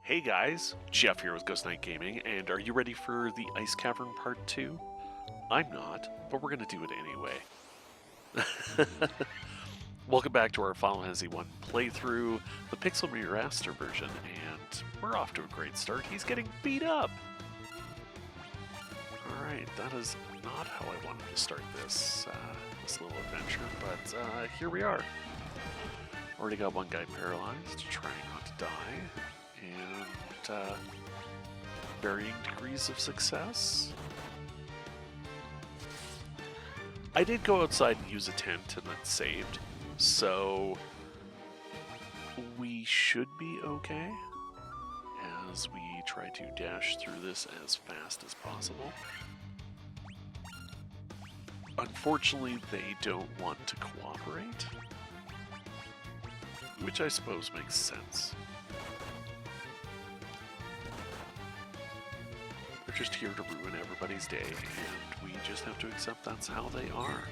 Hey guys, Jeff here with Ghost Knight Gaming, and are you ready for the Ice Cavern Part 2? I'm not, but we're going to do it anyway. Welcome back to our Final Fantasy 1 playthrough, the Pixel Remaster version, and we're off to a great start. He's getting beat up! Alright, that is not how I wanted to start this little adventure, but here we are. Already got one guy paralyzed, trying not to die. And varying degrees of success. I did go outside and use a tent and then saved, so we should be okay as we try to dash through this as fast as possible. Unfortunately, they don't want to cooperate, which I suppose makes sense. They're just here to ruin everybody's day, and we just have to accept that's how they are.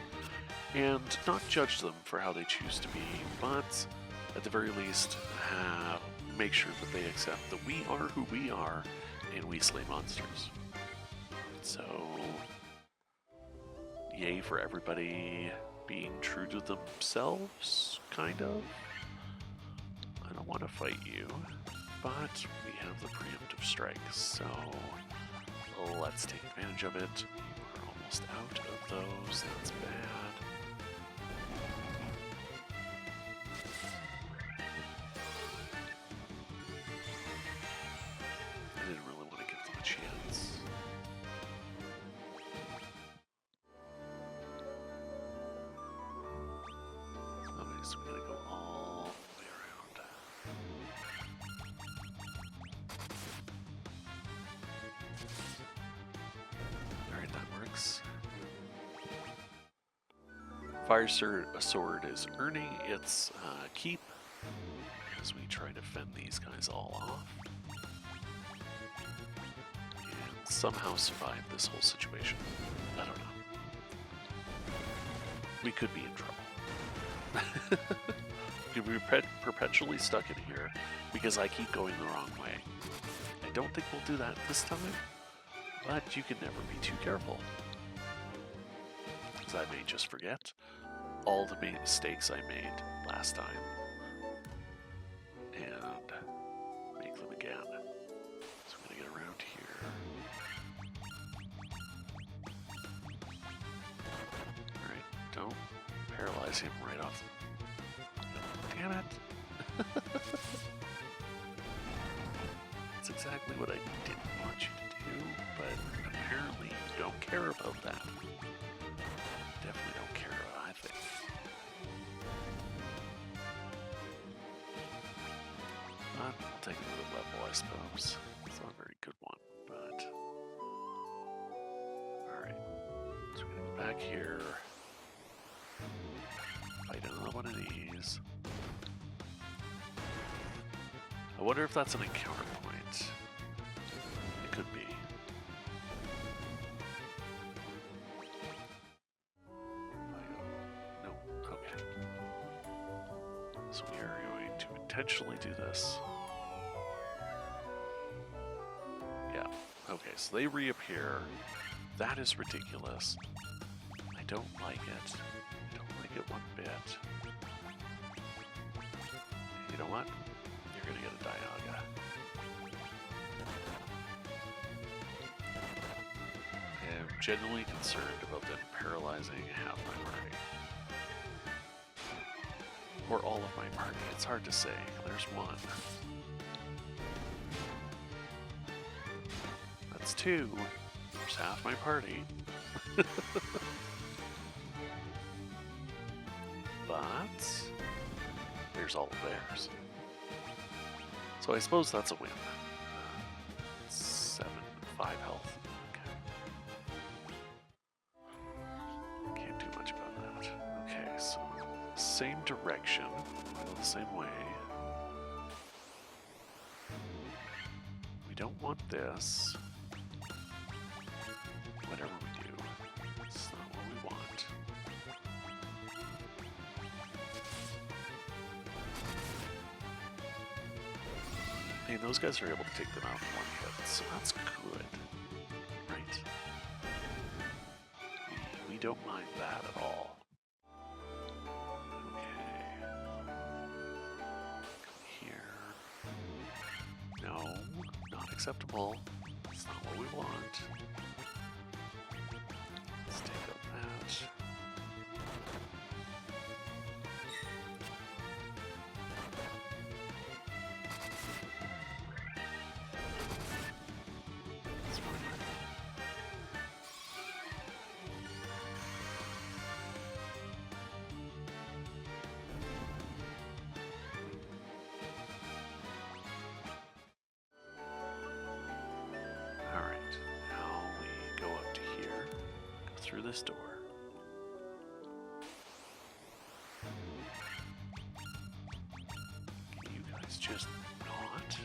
And not judge them for how they choose to be, but at the very least, make sure that they accept that we are who we are, and we slay monsters. So, yay for everybody being true to themselves, kind of. I don't want to fight you, but we have the preemptive strike, so let's take advantage of it. We're almost out of those. That's bad. I didn't really want to give them a chance. Okay, so we gotta go all the way around. Fire Sword is earning its keep as we try to fend these guys all off and somehow survive this whole situation. I don't know. We could be in trouble. Could be perpetually stuck in here because I keep going the wrong way. I don't think we'll do that this time, but you can never be too careful. Because I may just forget all the mistakes I made last time and make them again. So I'm gonna get around here. Alright, don't paralyze him right off. Damn it! That's exactly what I didn't want you to do, but apparently you don't care about that. Definitely don't care, I think. But we'll take another level, I suppose. It's not a very good one, but... Alright. So we're gonna go back here. Fight another one of these. I wonder if that's an encounter point. It could be. So we are going to intentionally do this. Yeah, okay, so they reappear. That is ridiculous. I don't like it. I don't like it one bit. You know what? You're gonna get a Dialga. I am genuinely concerned about them paralyzing half my party. Or all of my party. It's hard to say. There's one. That's two. There's half my party. But there's all of theirs. So I suppose that's a win. 5 health. Okay. Can't do much about that. Okay, so same direction, go the same way. We don't want this. Whatever we do, it's not what we want. Hey, those guys are able to take them out in one hit, so that's good. Right. We don't mind that at all. Okay. Come here. No, not acceptable. It's not what we want. Let's take up that. Alright, now we go up to here, go through this door. Can you guys just not?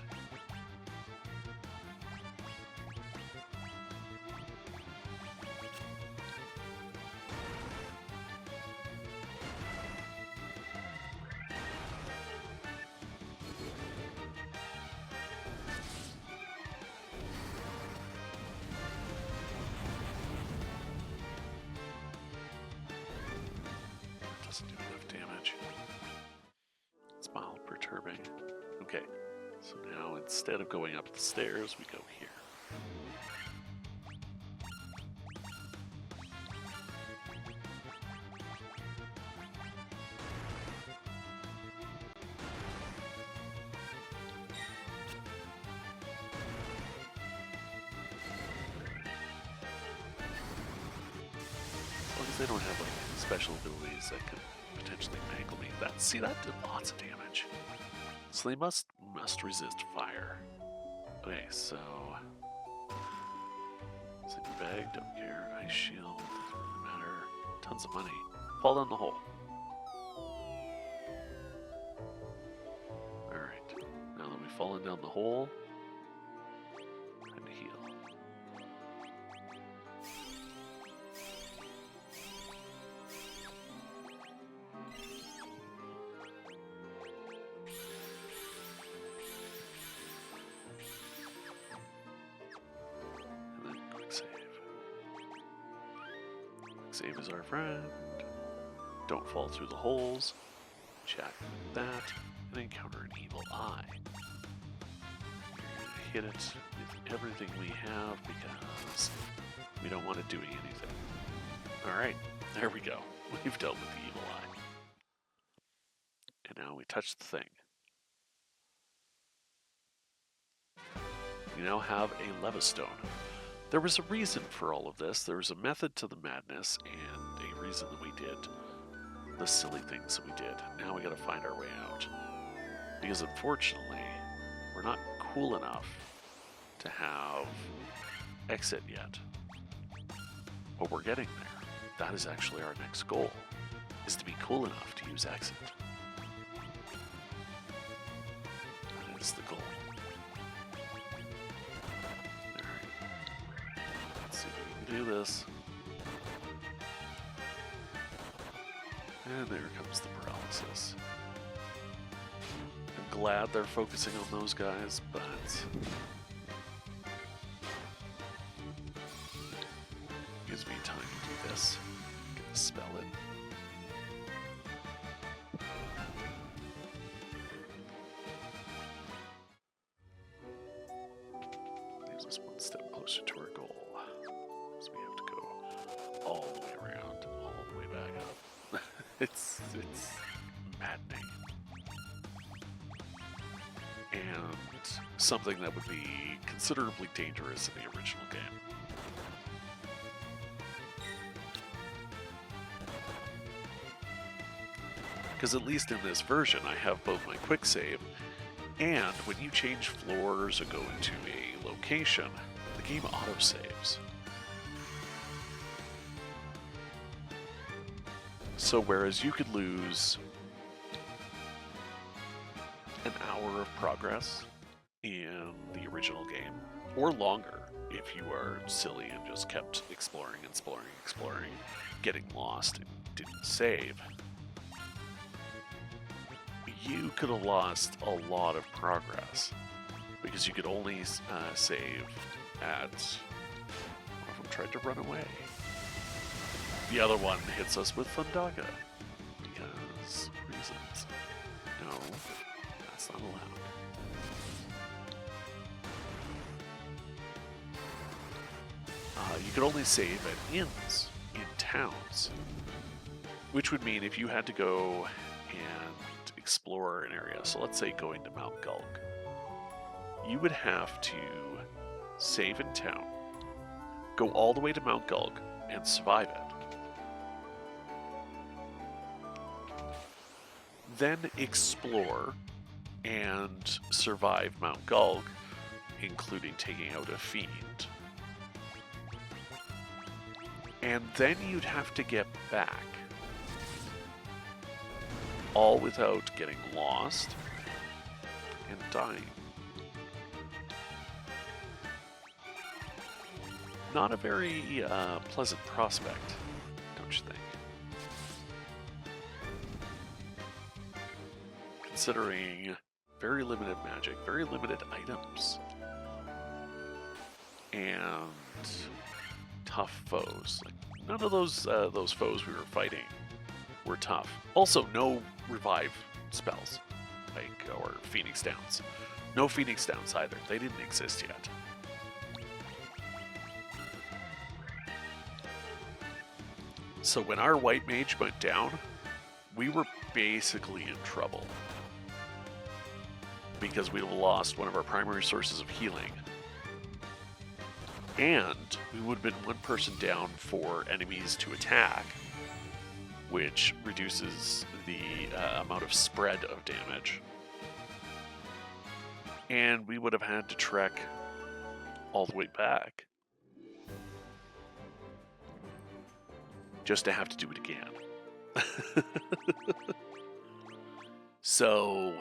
Doesn't do enough damage. It's mild perturbing. Okay, so now instead of going up the stairs, we go here. As long as they don't have like special abilities that could potentially mangle me. See, that did lots of damage. So they must resist fire. Okay, so sleeping bag, don't care. Ice shield, doesn't really matter. Tons of money. Fall down the hole. Alright. Now that we've fallen down the hole, time to heal. Save is our friend. Don't fall through the holes. Chat with that. And encounter an evil eye. We're gonna hit it with everything we have because we don't want it doing anything. Alright, there we go. We've dealt with the evil eye. And now we touch the thing. We now have a Levistone. There was a reason for all of this. There was a method to the madness and a reason that we did the silly things that we did. Now we gotta find our way out. Because unfortunately, we're not cool enough to have exit yet. But we're getting there. That is actually our next goal, is to be cool enough to use exit. That is the goal. Do this. And there comes the paralysis. I'm glad they're focusing on those guys, but gives me time to do this. Get the spell in. Leaves us one step closer to our goal. So we have to go all the way around, all the way back up. It's maddening. And something that would be considerably dangerous in the original game. Because at least in this version, I have both my quick save, and when you change floors or go into a location, the game auto-saves. So whereas you could lose an hour of progress in the original game, or longer if you are silly and just kept exploring, getting lost and didn't save, you could have lost a lot of progress because you could only save at... One of them tried to run away. The other one hits us with Thundaga. Because reasons. No, that's not allowed. You could only save at inns in towns, which would mean if you had to go and explore an area, so let's say going to Mount Gulk, you would have to save in town, go all the way to Mount Gulk, and survive it. Then explore and survive Mount Gulk, including taking out a fiend. And then you'd have to get back. All without getting lost and dying. Not a very pleasant prospect, don't you think? Considering very limited magic, very limited items, and tough foes. Like, none of those foes we were fighting were tough. Also, no revive spells, or Phoenix Downs. No Phoenix Downs either. They didn't exist yet. So when our white mage went down, we were basically in trouble. Because we lost one of our primary sources of healing. And we would have been one person down for enemies to attack, which reduces the amount of spread of damage. And we would have had to trek all the way back just to have to do it again. So,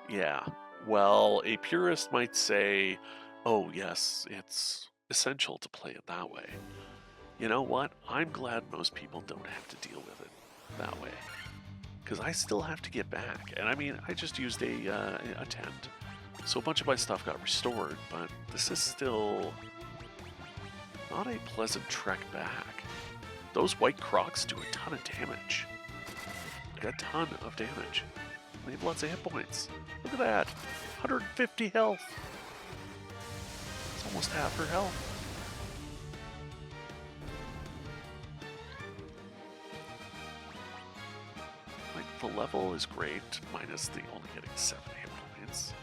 yeah. Well, a purist might say, oh yes, it's essential to play it that way. You know what? I'm glad most people don't have to deal with it that way. Because I still have to get back. And I mean, I just used a tent. So a bunch of my stuff got restored, but this is still not a pleasant trek back. Those white crocs do a ton of damage. Like a ton of damage. They have lots of hit points. Look at that. 150 health. It's almost half her health. Like, the level is great, minus the only getting 7 hit points.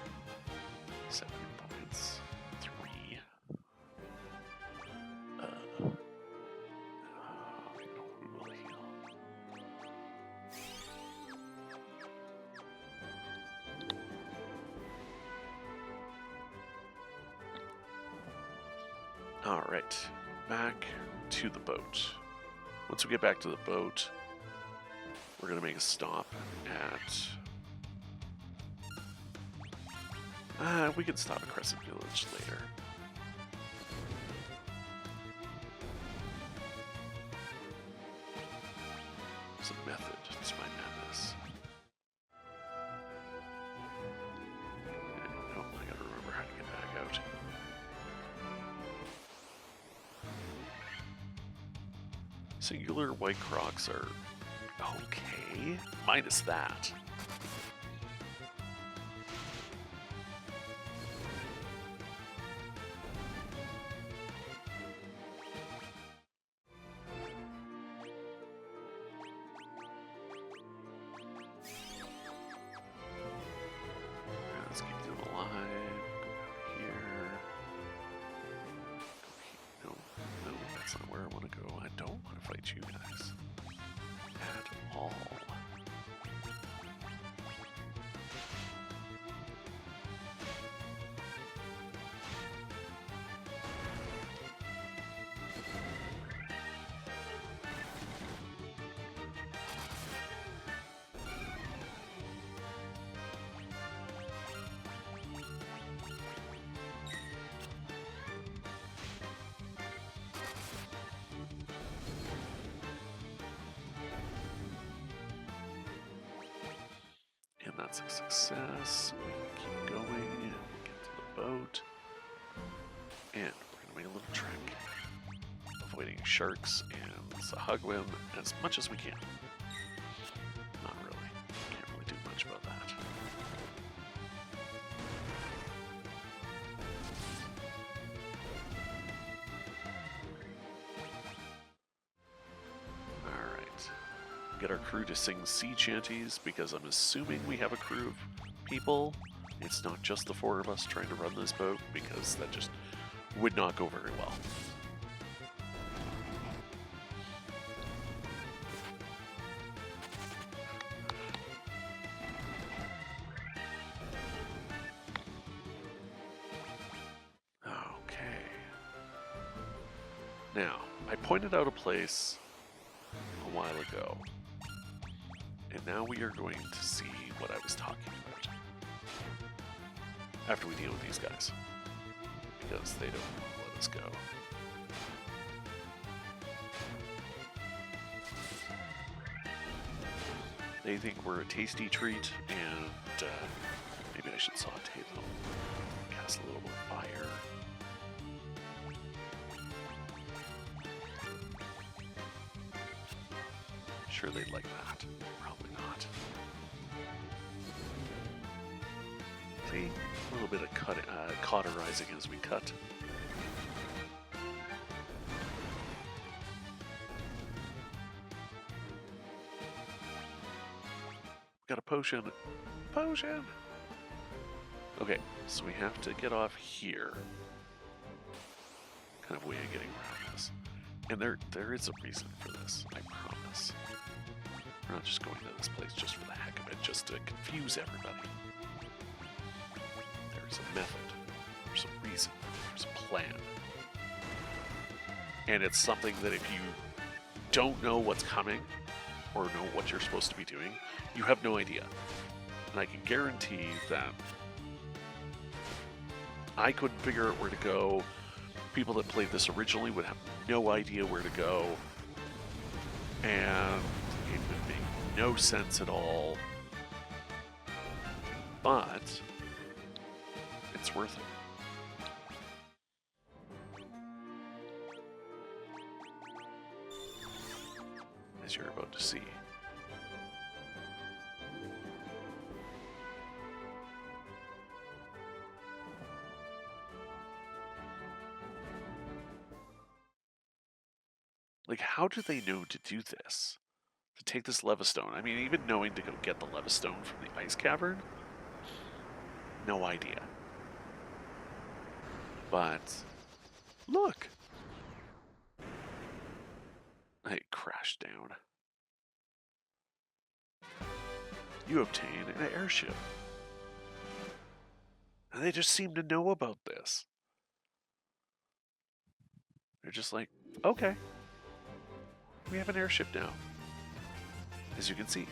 7 hit points. 3. I know who will heal. Alright, back to the boat. Once we get back to the boat, we're going to make a stop at... we can stop at Crescent Village later. There's a method to my madness. Oh, I gotta remember how to get back out. Singular white crocs are okay, minus that. Let's keep them alive. Go here. No, that's not where I want to go. I don't want to fight you guys at all. And that's a success. We can keep going. boat. And we're going to make a little trek, avoiding sharks and Sahagwim as much as we can. Not really. Can't really do much about that. Alright. Get our crew to sing sea chanties because I'm assuming we have a crew of people. It's not just the 4 of us trying to run this boat because that just would not go very well. Okay. Now, I pointed out a place a while ago, and now we are going to see what I was talking about after we deal with these guys, because they don't want to let us go. They think we're a tasty treat, and maybe I should saute them, cast a little bit of fire. Sure they'd like that. Probably not. See, a little bit of cauterizing as we cut. Got a potion. Potion! Okay, so we have to get off here. Kind of way of getting around this. And there is a reason for this, I promise. We're not just going to this place just for the heck of it, just to confuse everybody. There's a method, there's a reason, there's a plan. And it's something that if you don't know what's coming, or know what you're supposed to be doing, you have no idea. And I can guarantee that I couldn't figure out where to go. People that played this originally would have no idea where to go. And it would make no sense at all. But it's worth it. As you're about to see. Like, how do they know to do this? To take this Levistone? I mean, even knowing to go get the Levistone from the Ice Cavern? No idea. But, look! It crashed down. You obtain an airship. And they just seem to know about this. They're just like, okay. We have an airship now. As you can see,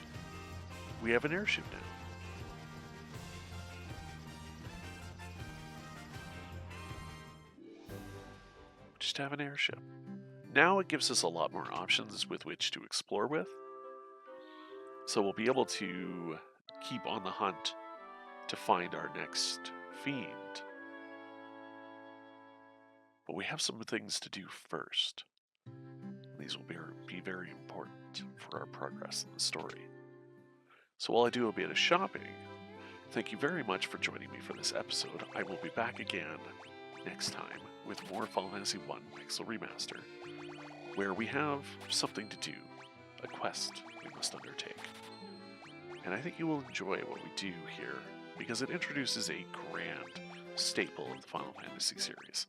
we have an airship now. Just have an airship. Now it gives us a lot more options with which to explore with. So we'll be able to keep on the hunt to find our next fiend. But we have some things to do first. These will be very important for our progress in the story. So while I do a bit of shopping, thank you very much for joining me for this episode. I will be back again next time with more Final Fantasy I Pixel Remaster, where we have something to do, a quest we must undertake. And I think you will enjoy what we do here, because it introduces a grand staple of the Final Fantasy series.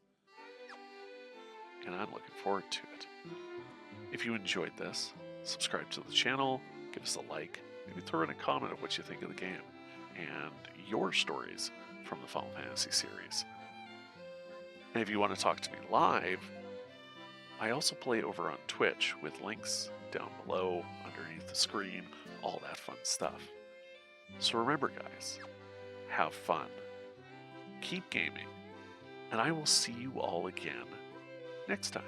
And I'm looking forward to it. If you enjoyed this, subscribe to the channel, give us a like, maybe throw in a comment of what you think of the game, and your stories from the Final Fantasy series. And if you want to talk to me live, I also play over on Twitch with links down below, underneath the screen, all that fun stuff. So remember guys, have fun, keep gaming, and I will see you all again next time.